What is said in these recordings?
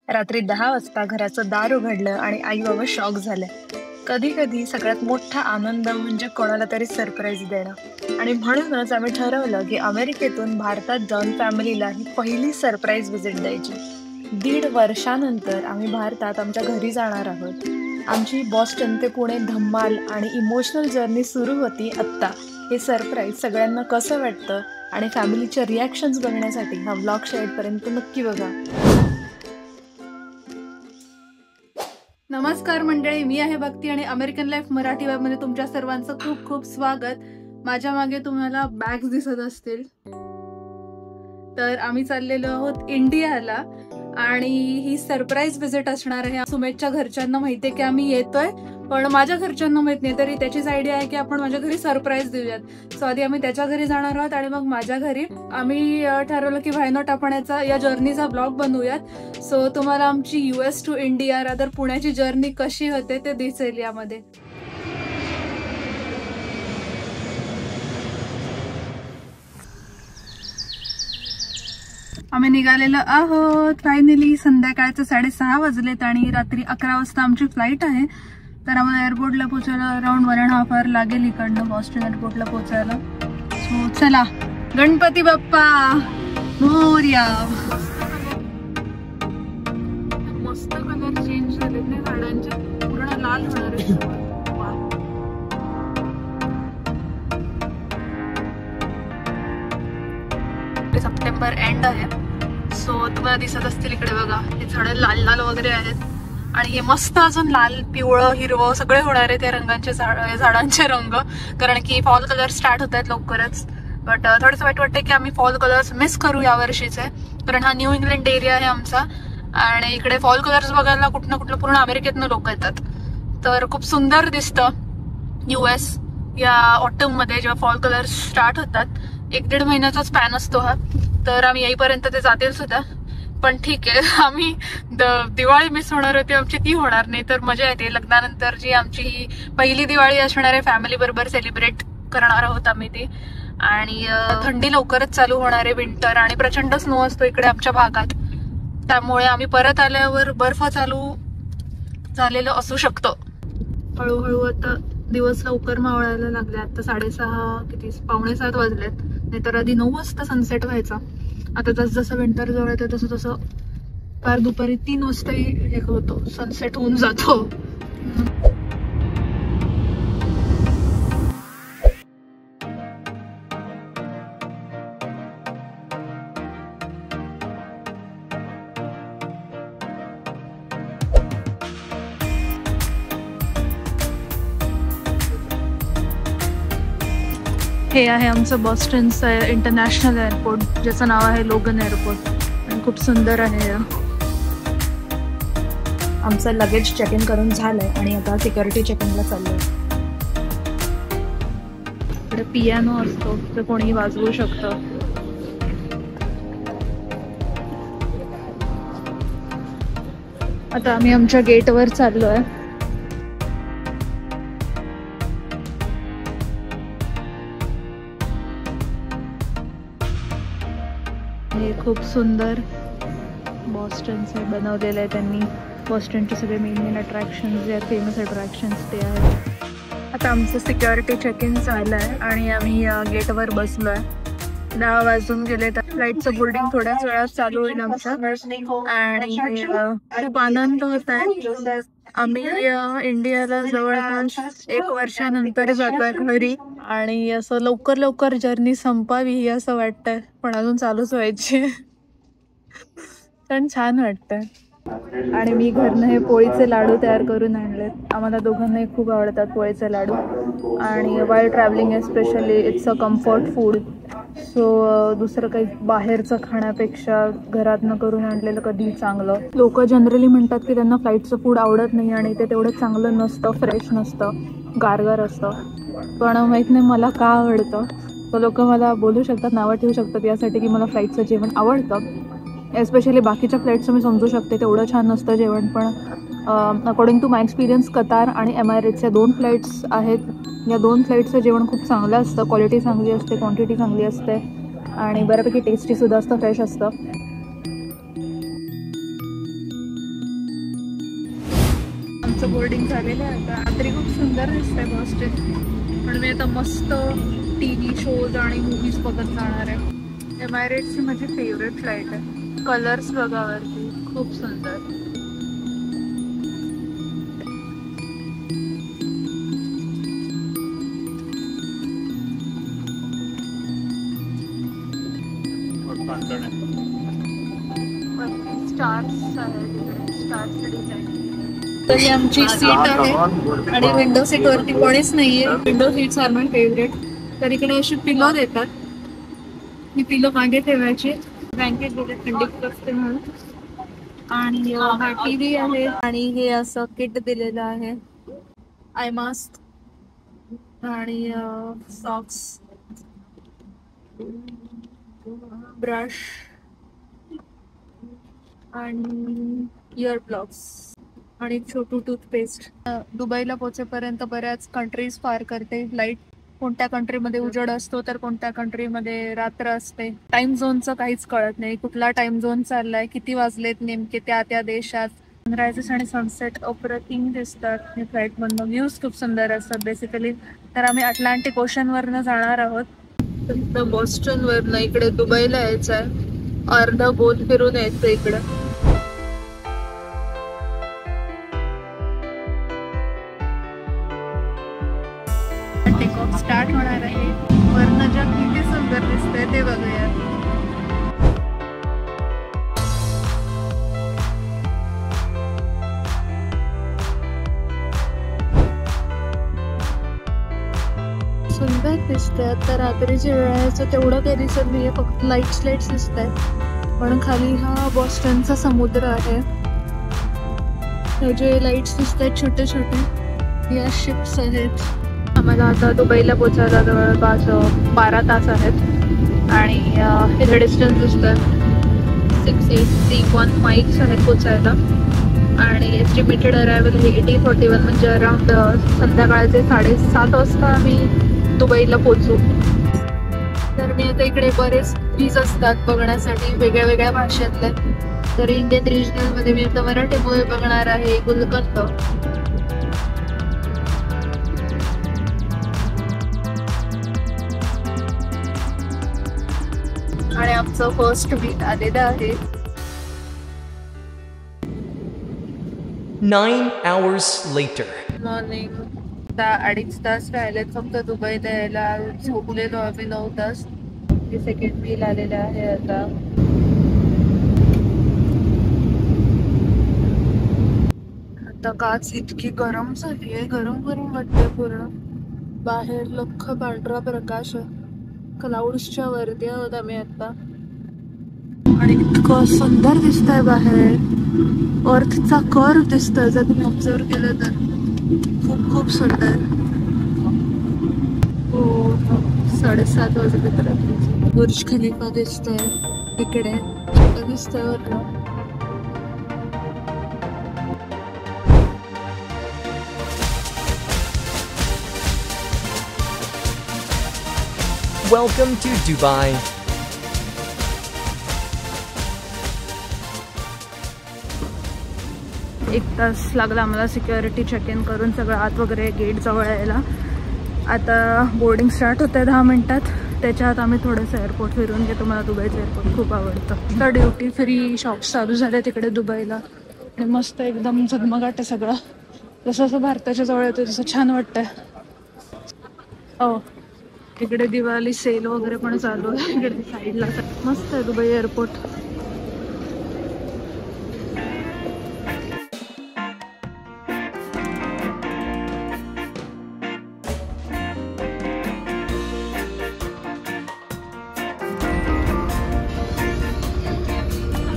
रात्री 10 वाजता घराचं दार उघडलं आणि आई बाबा शॉक झाले. कधी कधी सगळ्यात मोठा आनंद म्हणजे कोणाला तरी सरप्राईज देणं. आणि म्हणूनच आम्ही ठरवलं की अमेरिकेतून भारतात जाऊन फॅमिलीला ही पहिली सरप्राईज व्हिजिट द्यायची. 1.5 वर्षानंतर आम्ही भारतात आमच्या घरी जाणार आहोत. आमची बॉस्टन ते पुणे धम्माल आणि इमोशनल जर्नी सुरू होती आत्ता. हे सरप्राईज सगळ्यांना कसं वाटतं आणि फॅमिलीचे रिॲक्शन्स बघण्यासाठी हा व्लॉग शेवटपर्यंत नक्की बघा. नमस्कार मंडळी, मी आहे भक्ती आणि अमेरिकन लाईफ मराठी वेबमध्ये तुमच्या सर्वांचं खूप खूप स्वागत. माझ्या मागे तुम्हाला बॅग्स दिसत असतील. तर आम्ही चाललेलो आहोत इंडियाला आणि ही सरप्राईज व्हिजिट असणार आहे. सुमेशच्या घरच्यांना माहिती आहे की आम्ही येतोय, पण माझ्या घरच्यांना माहित नाही. तरी त्याचीच आयडिया आहे की आपण माझ्या घरी सरप्राईज देऊयात. सो आधी आम्ही त्याच्या घरी जाणार आहोत आणि मग माझ्या घरी. आम्ही ठरवलं की व्हाय नॉट आपण या जर्नीचा ब्लॉग बनवूयात. सो तुम्हाला आमची US टू इंडिया रादर पुण्याची जर्नी कशी होते ते दिसेल यामध्ये. आम्ही निघालेलो आहोत फायनली. संध्याकाळचे 6:30 वाजलेत आणि रात्री 11 वाजता आमची फ्लाईट आहे. तर आम्हाला एअरपोर्टला पोहोचायला अराउंड 1.5 आवर लागेल इकडनं बॉस्टन एअरपोर्टला पोहोचायला. सो चला, गणपती बाप्पा मोरया. मस्त कलर चेंज झालेत ना झाडांचे, पूर्ण लाल होणार आहे. सप्टेंबर एंड आहे. सो तुम्हाला दिसत असतील इकडे बघा, हे झाडं लाल लाल वगैरे आहेत आणि हे मस्त अजून लाल पिवळं हिरवं सगळे होणार आहे त्या रंगांचे झाडांचे रंग, कारण की फॉल कलर स्टार्ट होत आहेत लवकरच. बट थोडंसं वाईट वाटतं की आम्ही फॉल कलर्स मिस करू या वर्षीचे, कारण हा न्यू इंग्लंड एरिया आहे आमचा आणि इकडे फॉल कलर्स बघायला कुठनं कुठलं पूर्ण अमेरिकेतनं लोक येतात. तर खूप सुंदर दिसतं US या ऑटम मध्ये जेव्हा फॉल कलर्स स्टार्ट होतात. 1-1.5 महिन्याचा स्पॅन असतो हा. तर आम्ही येईपर्यंत ते जातील सुद्धा, पण ठीक आहे. आम्ही दिवाळी मिस होणार होती आमची, ती होणार नाही. तर मजा येते. लग्नानंतर जी आमची ही पहिली दिवाळी असणार आहे, फॅमिली बरोबर सेलिब्रेट करणार आहोत आम्ही ती. आणि थंडी लवकरच चालू होणार आहे, विंटर, आणि प्रचंड स्नो असतो इकडे आमच्या भागात. त्यामुळे आम्ही परत आल्यावर बर्फ चालू झालेलं असू शकतं. हळूहळू आता दिवस लवकर मावळायला लागले. आता 6:30 पावणे 7 वाजलेत. नाहीतर आधी 9 वाजता सनसेट व्हायचा. आता जसं विंटर जवळ येतं तसं तसं फार दुपारी 3 वाजताही हे होतो, सनसेट होऊन जातो. हे आहे आमचं बॉस्टनचं इंटरनॅशनल एअरपोर्ट, ज्याचं नाव आहे लोगन एअरपोर्ट आणि खूप सुंदर आहे. आमचं लगेज चेक इन करून झालंय आणि आता सिक्युरिटी चेकिंगला चाललोय. इकडे पियानो असतो, तर कोणीही वाजवू शकतं. आता आम्ही आमच्या गेटवर चाललोय. हे खूप सुंदर बॉस्टनचे बनवलेलं आहे त्यांनी. बॉस्टनचे सगळे मेन अट्रॅक्शन्स जे आहेत, फेमस अट्रॅक्शन्स ते आहेत. आता आमचं सिक्युरिटी चेक इन झालं आहे आणि आम्ही गेटवर बसलो आहे. 10 वाजून गेले. तर फ्लाईटचं बोर्डिंग थोड्याच वेळात चालू होईल आमचं आणि खूप आनंद होत आहे. आम्ही इंडियाला जवळपास 1 वर्षानंतर जातोय घरी आणि असं लवकर जर्नी संपावी असं वाटतंय, पण अजून चालूच व्हायची. पण छान वाटतंय. आणि मी घरनं हे पोळीचे लाडू तयार करून आणलेत. आम्हाला दोघांनाही खूप आवडतात पोळीचे लाडू आणि while travelling especially it's a comfort food. So दुसरं काही बाहेरचं खाण्यापेक्षा घरातनं करून आणलेलं कधीही चांगलं. लोक जनरली म्हणतात की त्यांना फ्लाईटचं फूड आवडत नाही आणि ते तेवढं चांगलं नसतं, फ्रेश नसतं, गारगार असतं. पण माहीत नाही मला का आवडतं. तर लोक मला बोलू शकतात, नावं ठेवू शकतात यासाठी की मला फ्लाईटचं जेवण आवडतं. एस्पेशली बाकीच्या फ्लाईट्सचं मी समजू शकते, तेवढं छान नसतं जेवण. पण according to my experience Qatar आणि एमिरेट्सच्या 2 फ्लाईट्स आहेत. या 2 फ्लाईटचं जेवण खूप चांगलं असतं. क्वालिटी चांगली असते, क्वांटिटी चांगली असते आणि बऱ्यापैकी टेस्टीसुद्धा असतं, फ्रेश असतं. आमचं बोर्डिंग झालेलं आहे आता. रात्री खूप सुंदर दिसतंय बॉस्टन. पण मी आता मस्त टीव्ही शोज आणि मूवीज बघत जाणार आहे. एमायरेट्सची माझी फेवरेट फ्लाईट आहे. कलर्स बघावरती खूप सुंदर. स्टार्स आहेत, स्टार्सचं डिझाईन. तर ही आमची सीट आहे आणि विंडो सीट वरती कोणीच नाहीये. विंडो सीट्स आर माय फेवरेट. तर इकडे अशी पिलो देतात. ही पिलो मागे ठेवायची, ब्लँकेट गेले थंडी असते म्हणून. आणि हा टीव्ही आहे आणि हे असं किट दिलेलं आहे. आय मास्क आणि सॉक्स, ब्रश आणि इयर प्लग्स आणि एक छोटू टूथपेस्ट. दुबईला पोहोचेपर्यंत बऱ्याच कंट्रीज पार करते फ्लाईट. कोणत्या कंट्रीमध्ये उजेड असतो तर कोणत्या कंट्रीमध्ये रात्र असते. टाइम झोनचं काहीच कळत नाही. कुठला टाइम झोन चाललाय, किती वाजलेत नेमके त्या त्या देशात. सनरायझेस आणि सनसेट अप्रतिम दिसतात फ्लाईट मधनं. व्ह्यूज खूप सुंदर असतात बेसिकली. तर आम्ही अटलांटिक ओशन वरनं जाणार आहोत. बॉस्टन वरनं इकडे दुबईला यायचं आहे. अर्धा गोल फिरून यायचं इकडं. टेक ऑफ स्टार्ट होणार आहे. वरनं जग किती सुंदर दिसतंय ते बघूया. सुंदर दिसतंय. आता रात्रीच्या वेळाचं तेवढं काही दिसत नाहीये, फक्त लाईट्स दिसत आहेत. पण खाली हा बॉस्टनचा समुद्र आहे. हे जे लाईट्स दिसत आहेत छोटे छोटे, या शिप्स आहेत. आम्हाला आता दुबईला पोचायला जवळपास 12 तास आहेत आणि हे डिस्टन्स दिसतं 6831 माईल्स आहेत पोचायला. आणि एस्टिमेटेड अरायवल हे 1841 म्हणजे अराउंड संध्याकाळचे 7:30 वाजता आम्ही दुबईला पोचू. तर मी आता इकडे बरेच ब्रिज असतात बघण्यासाठी वेगळ्या वेगळ्या भाषेतले. तर इंडियन रिजनल मध्ये मी आता मराठी मूवी बघणार आहे, गुलकंद. आणि आमचं फर्स्ट बीट आलेलं आहे. 9 hours later. मॉर्निंग. 2.5 तास राहिलेत फक्त दुबईत यायला. झोपलेलो आम्ही 9 तास. हे सेकंड बील आलेलं आहे आता. आता काच इतकी गरम झाली आहे, गरम गरम वाटतंय पूर्ण. बाहेर लख्ख पांढरा प्रकाश आहे. क्लाउड्सच्या वरती आहोत आम्ही आता. आणि इतकं सुंदर दिसतंय बाहेर. अर्थचा कर्व दिसतोय जर तुम्ही ऑब्झर्व केलं तर. खूप खूप सुंदर. हो, 7:30 वाजले. बुर्ज खलिफा दिसतोय इकडे, दिसतोय वरनं. Welcome to Dubai. 1 तास लागला आम्हाला सिक्युरिटी चेक इन करून सगळं आत वगैरे गेट जवळ यायला. आता बोर्डिंग स्टार्ट होतं 10 मिनिटात. त्याच्यात आम्ही थोडंसं एअरपोर्ट फिरून घेतो. मला दुबईचं एअरपोर्ट खूप आवडतं. तर ड्युटी फ्री शॉप्स चालू झाले तिकडे दुबईला आणि मस्त एकदम झगमगाट आहे सगळं. जसं असं भारताच्या जवळ येतं तसं छान वाटतंय. हो, इकडे दिवाळी सेल वगैरे पण चालू आहे इकडे साईडला. मस्त आहे दुबई एअरपोर्ट.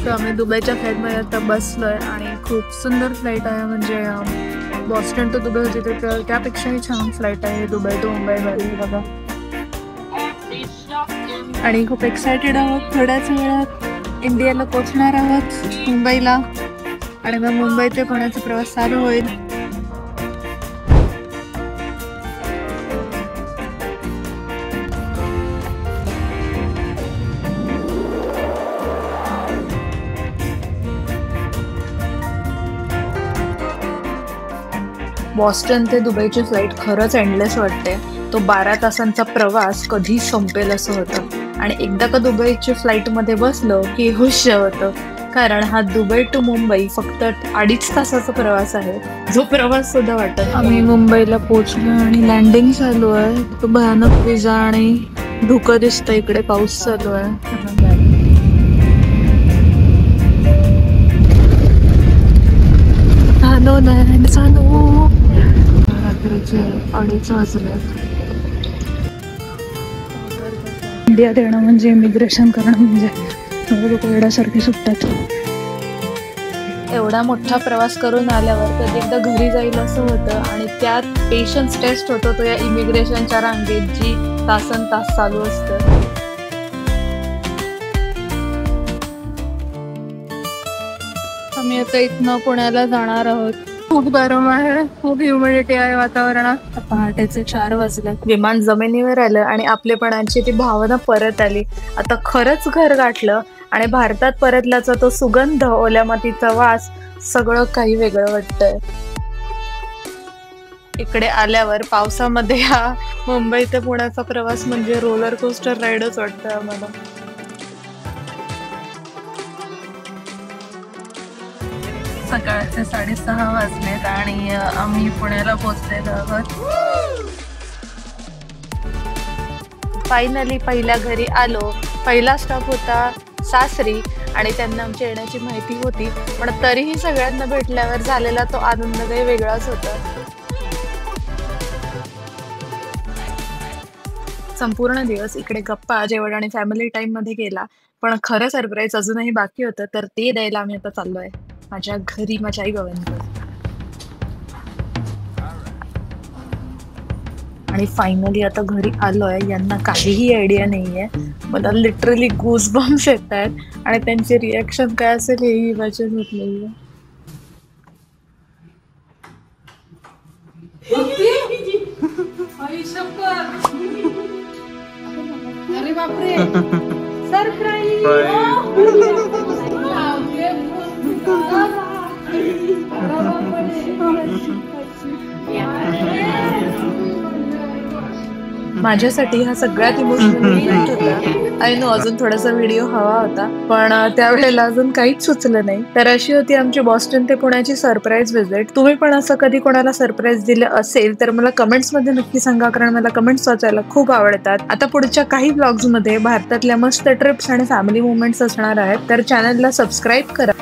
तर आम्ही दुबईच्या फ्लाईटमध्ये आता बसलोय आणि खूप सुंदर फ्लाईट आहे. म्हणजे बॉस्टन टू दुबई होती तर त्यापेक्षाही छान फ्लाईट आहे दुबई टू मुंबई वाली बघा. आणि खूप एक्सायटेड आहोत. थोड्याच वेळात इंडियाला पोहोचणार आहोत मुंबईला आणि मग मुंबई ते पुण्याचा प्रवास चालू होईल. बॉस्टन ते दुबईची फ्लाईट खरंच एंडलेस वाटते. तो 12 तासांचा प्रवास कधी संपेल असं होतं. आणि एकदा का दुबईच्या फ्लाईटमध्ये बसलो की हुश होतं, कारण हा दुबई टू मुंबई फक्त 2.5 तासाचा प्रवास आहे, जो प्रवास सुद्धा वाटत. आम्ही मुंबईला पोहोचलो आणि लँडिंग चालू आहे. तो भयानक विजा आणि धुकं दिसतं. इकडे पाऊस चालू आहे. रात्रीचे 2:30 वाजले. इंडियात येणं म्हणजे इमिग्रेशन करणं म्हणजे लोक वेड्यासारखे सुटतात. एवढा मोठा प्रवास करून आल्यावर कधी एकदा घरी जाईल असं होतं. आणि त्यात पेशन्स टेस्ट होतो तो या इमिग्रेशनच्या रांगेत, जी तासनतास चालू असतं. आम्ही आता इथनं पुण्याला जाणार आहोत. खूप गरम आहे, खूप ह्युमिडिटी आहे वातावरणात. पहाटेचे 4 वाजले. विमान जमिनीवर आलं आणि आपलेपणाची ती भावना परत आली. आता खरंच घर गाठलं आणि भारतात परतल्याचा तो सुगंध, ओल्या मातीचा वास, सगळं काही वेगळं वाटतंय. इकडे आल्यावर पावसामध्ये हा मुंबई ते पुण्याचा प्रवास म्हणजे रोलर कोस्टर राईडच वाटतंय आम्हाला. सकाळचे 6:30 वाजलेत आणि आम्ही पुण्याला पोहोचलेलो आहोत. फायनली पहिल्या घरी आलो. पहिला स्टॉप होता सासरी आणि त्यांना आमच्या येण्याची माहिती होती, पण तरीही सगळ्यांना भेटल्यावर झालेला तो आनंद काही वेगळाच होता. संपूर्ण दिवस इकडे गप्पा, जेवण आणि फॅमिली टाइम मध्ये गेला. पण खरं सरप्राईज अजूनही बाकी होतं, तर ते द्यायला आम्ही आता चाललोय माझ्या घरी, माझ्या आई बाबांकडे. आणि फायनली आता घरी आलोय. यांना काहीही आयडिया नाहीये. मला लिटरली गूज बम्स येत आहेत आणि त्यांचे रिॲक्शन काय असेल हेही इमॅजिन होत नाहीये. अरे बापरे, सरप्राईज. माझ्यासाठी हा सगळ्यात इमोशनल इव्हेंट होता. आय नो अजून थोडासा व्हिडिओ हवा होता, पण त्यावेळेला अजून काहीच सुचलं नाही. तर अशी होती आमची बॉस्टन ते पुण्याची सरप्राईज व्हिजिट. तुम्ही पण असं कधी कोणाला सरप्राईज दिलं असेल तर मला कमेंट्स मध्ये नक्की सांगा, कारण मला कमेंट्स वाचायला खूप आवडतात. आता पुढच्या काही ब्लॉग्स मध्ये भारतातल्या मस्त ट्रिप्स आणि फॅमिली मुवमेंट्स असणार आहेत, तर चॅनलला सबस्क्राईब करा.